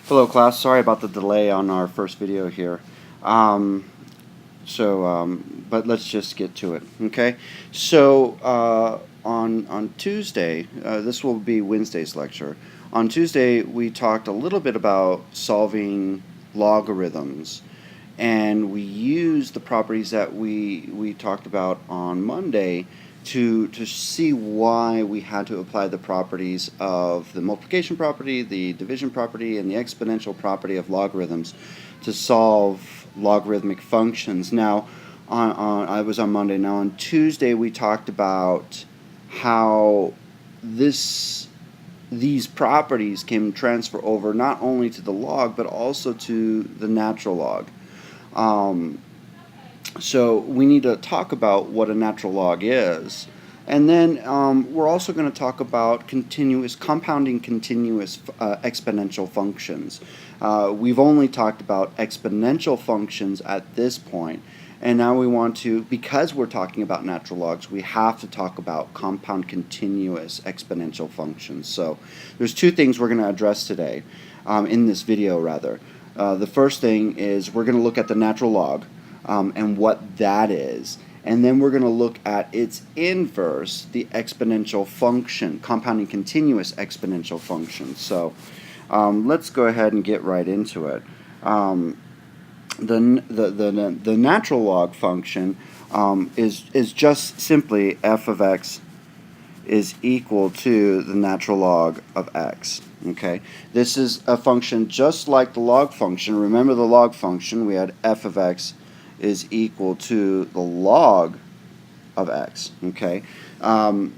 Hello class, sorry about the delay on our first video here. But let's just get to it, okay? So on Tuesday, this will be Wednesday's lecture. On Tuesday, we talked a little bit about solving logarithms, and we used the properties that we talked about on Monday to see why we had to apply the properties of the multiplication property, the division property, and the exponential property of logarithms to solve logarithmic functions. Now, I was on Monday. Now on Tuesday we talked about how these properties can transfer over not only to the log but also to the natural log. So we need to talk about what a natural log is. And then we're also going to talk about compounding continuous exponential functions. We've only talked about exponential functions at this point. And now we want to, because we're talking about natural logs, we have to talk about compound continuous exponential functions. So there's two things we're going to address today, in this video rather. The first thing is we're going to look at the natural log. And what that is. And then we're going to look at its inverse, the exponential function, compounding continuous exponential function. So let's go ahead and get right into it. The natural log function is just simply f of x is equal to the natural log of x. Okay, this is a function just like the log function. Remember the log function, we had f of x is equal to the log of x. Okay, the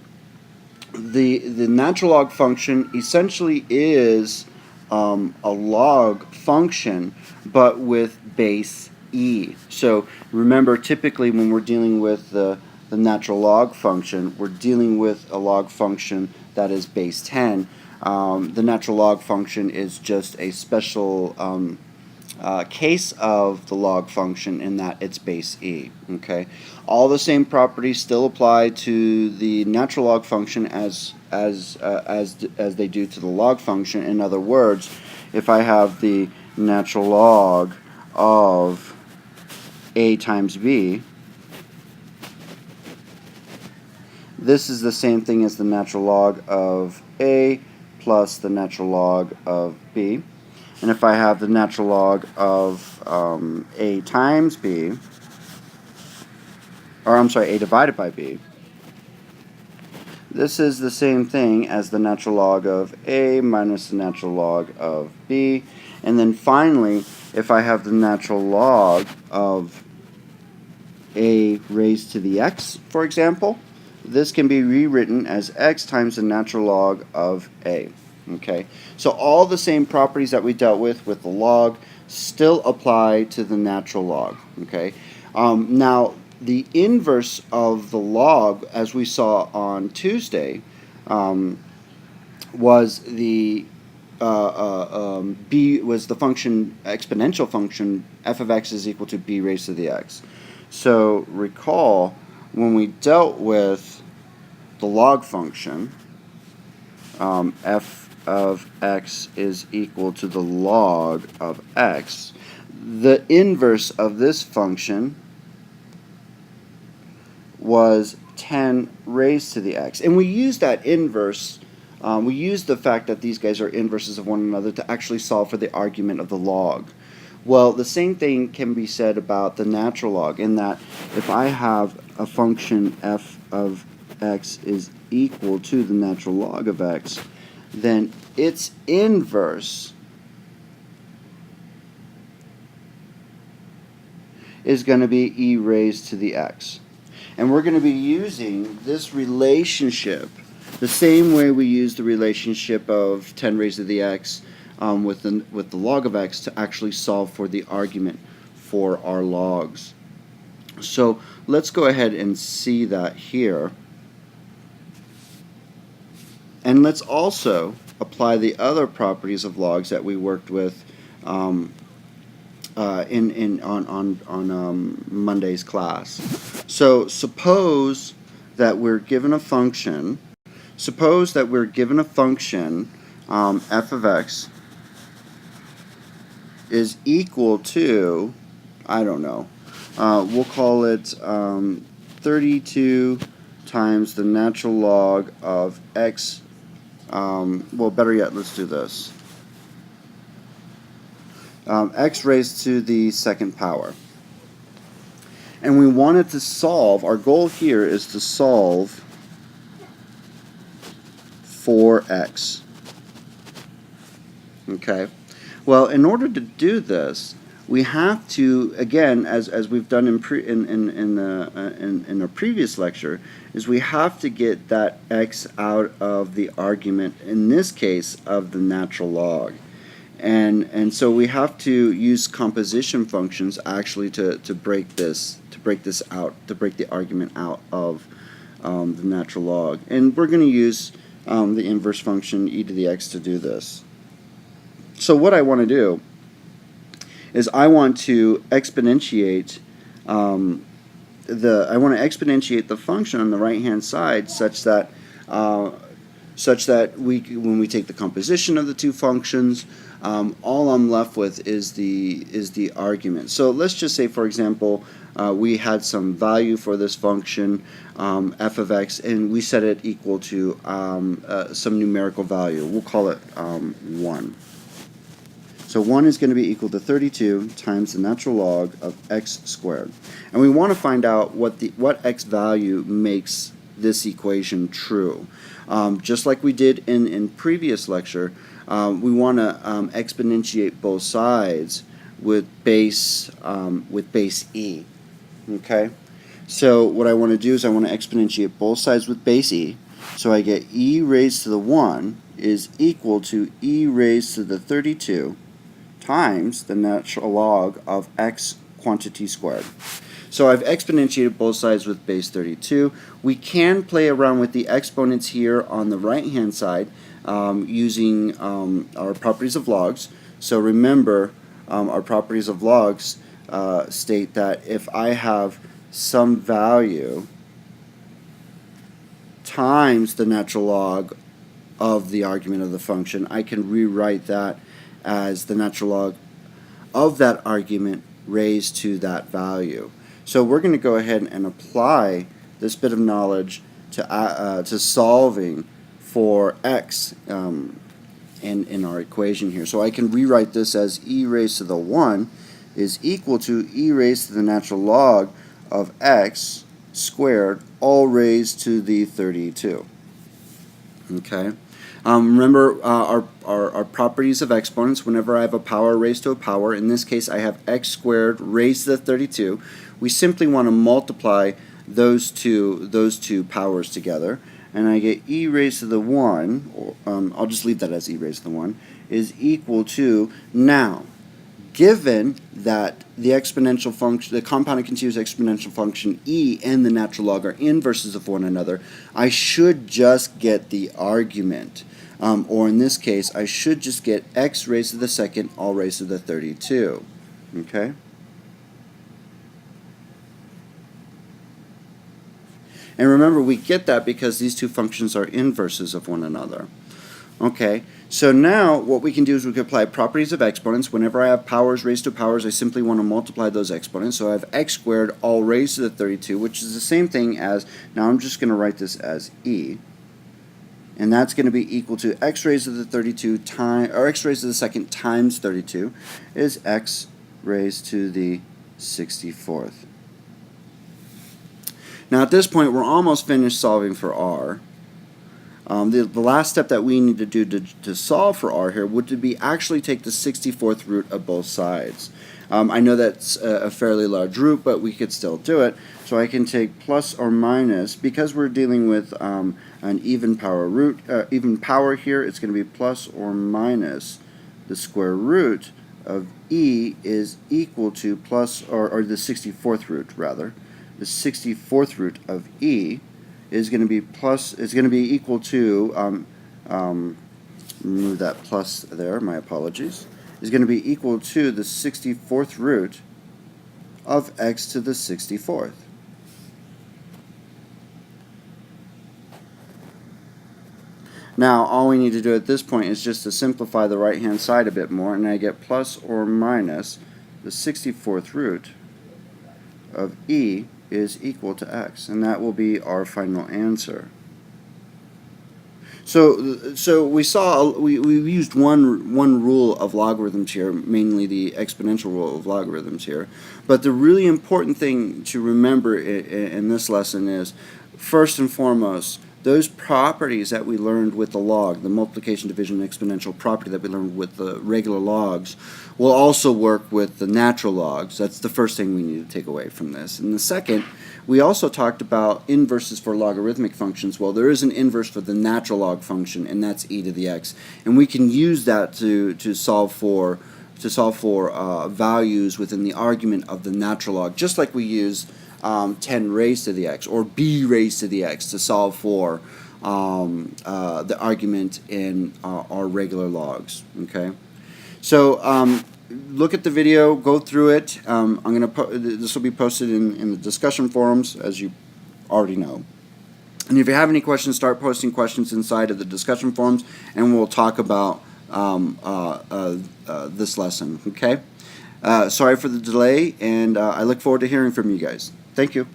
natural log function essentially is a log function, but with base e. So remember, typically when we're dealing with the natural log function, we're dealing with a log function that is base 10. The natural log function is just a special case of the log function in that it's base e. Okay, all the same properties still apply to the natural log function as they do to the log function. In other words, if I have the natural log of a times b, this is the same thing as the natural log of a plus the natural log of b. And if I have the natural log of a times b, or I'm sorry, a divided by b, this is the same thing as the natural log of a minus the natural log of b. And then finally, if I have the natural log of a raised to the x, for example, this can be rewritten as x times the natural log of a. Okay, so all the same properties that we dealt with the log still apply to the natural log. Okay, now the inverse of the log, as we saw on Tuesday, was the b was the function, exponential function, f of x is equal to b raised to the x. So recall when we dealt with the log function, f of x is equal to the log of x, the inverse of this function was 10 raised to the x. And we use that inverse, we use the fact that these guys are inverses of one another to actually solve for the argument of the log. Well, the same thing can be said about the natural log, in that if I have a function f of x is equal to the natural log of x, then its inverse is going to be e raised to the x. And we're going to be using this relationship the same way we use the relationship of 10 raised to the x with the log of x to actually solve for the argument for our logs. So let's go ahead and see that here. And let's also apply the other properties of logs that we worked with on Monday's class. So suppose that we're given a function. F of x is equal to, I don't know, we'll call it 32 times the natural log of x. Well, better yet, let's do this. X raised to the second power. And we wanted to solve, our goal here is to solve for x. Okay? Well, in order to do this, we have to, again, as we've done in a previous lecture, is we have to get that x out of the argument, in this case, of the natural log. And so we have to use composition functions actually to break this out, to break the argument out of the natural log. And we're going to use the inverse function e to the x to do this. So what I want to do is I want to exponentiate the function on the right hand side such that when we take the composition of the two functions, all I'm left with is the argument. So let's just say, for example, we had some value for this function, f of x, and we set it equal to some numerical value. We'll call it 1. So 1 is going to be equal to 32 times the natural log of x squared. And we want to find out what x value makes this equation true. Just like we did in previous lecture, we want to exponentiate both sides with base e. Okay? So what I want to do is I want to exponentiate both sides with base e. So I get e raised to the 1 is equal to e raised to the 32 times the natural log of x quantity squared. So I've exponentiated both sides with base 32. We can play around with the exponents here on the right hand side using our properties of logs. So remember, our properties of logs state that if I have some value times the natural log of the argument of the function, I can rewrite that as the natural log of that argument raised to that value. So we're going to go ahead and apply this bit of knowledge to solving for x in our equation here. So I can rewrite this as e raised to the 1 is equal to e raised to the natural log of x squared, all raised to the 32. Okay? Remember our properties of exponents. Whenever I have a power raised to a power, in this case I have x squared raised to the 32. We simply want to multiply those two powers together, and I get e raised to the 1, or I'll just leave that as e raised to the 1, is equal to, now, given that the exponential function, the compounded continuous exponential function e and the natural log are inverses of one another, I should just get the argument. Or in this case, I should just get x raised to the second, all raised to the 32. Okay? And remember, we get that because these two functions are inverses of one another. Okay, so now what we can do is we can apply properties of exponents. Whenever I have powers raised to powers, I simply want to multiply those exponents. So I have x squared all raised to the 32, which is the same thing as, now I'm just going to write this as e. And that's going to be equal to x raised to the 32 times, or x raised to the second times 32 is x raised to the 64th. Now at this point, we're almost finished solving for r. The last step that we need to do to solve for r here would be actually take the 64th root of both sides. I know that's a fairly large root, but we could still do it. So I can take plus or minus, because we're dealing with an even power root, even power here, it's going to be plus or minus the square root of e is equal to plus, or the 64th root rather. The 64th root of e is going to be equal to, remove that plus there, my apologies, is going to be equal to the 64th root of x to the 64th. Now, all we need to do at this point is just to simplify the right-hand side a bit more, and I get plus or minus the 64th root of e is equal to x, and that will be our final answer. So we saw we used one rule of logarithms here, mainly the exponential rule of logarithms here. But the really important thing to remember in this lesson is, first and foremost, those properties that we learned with the log, the multiplication, division, exponential property that we learned with the regular logs, will also work with the natural logs. That's the first thing we need to take away from this. And the second, we also talked about inverses for logarithmic functions. Well, there is an inverse for the natural log function, and that's e to the x. And we can use that to solve for values within the argument of the natural log, just like we use 10 raised to the x or b raised to the x to solve for the argument in our regular logs. Okay, so look at the video, go through it. This will be posted in the discussion forums, as you already know. And if you have any questions, start posting questions inside of the discussion forums, and we'll talk about this lesson. Okay. Sorry for the delay, and I look forward to hearing from you guys. Thank you.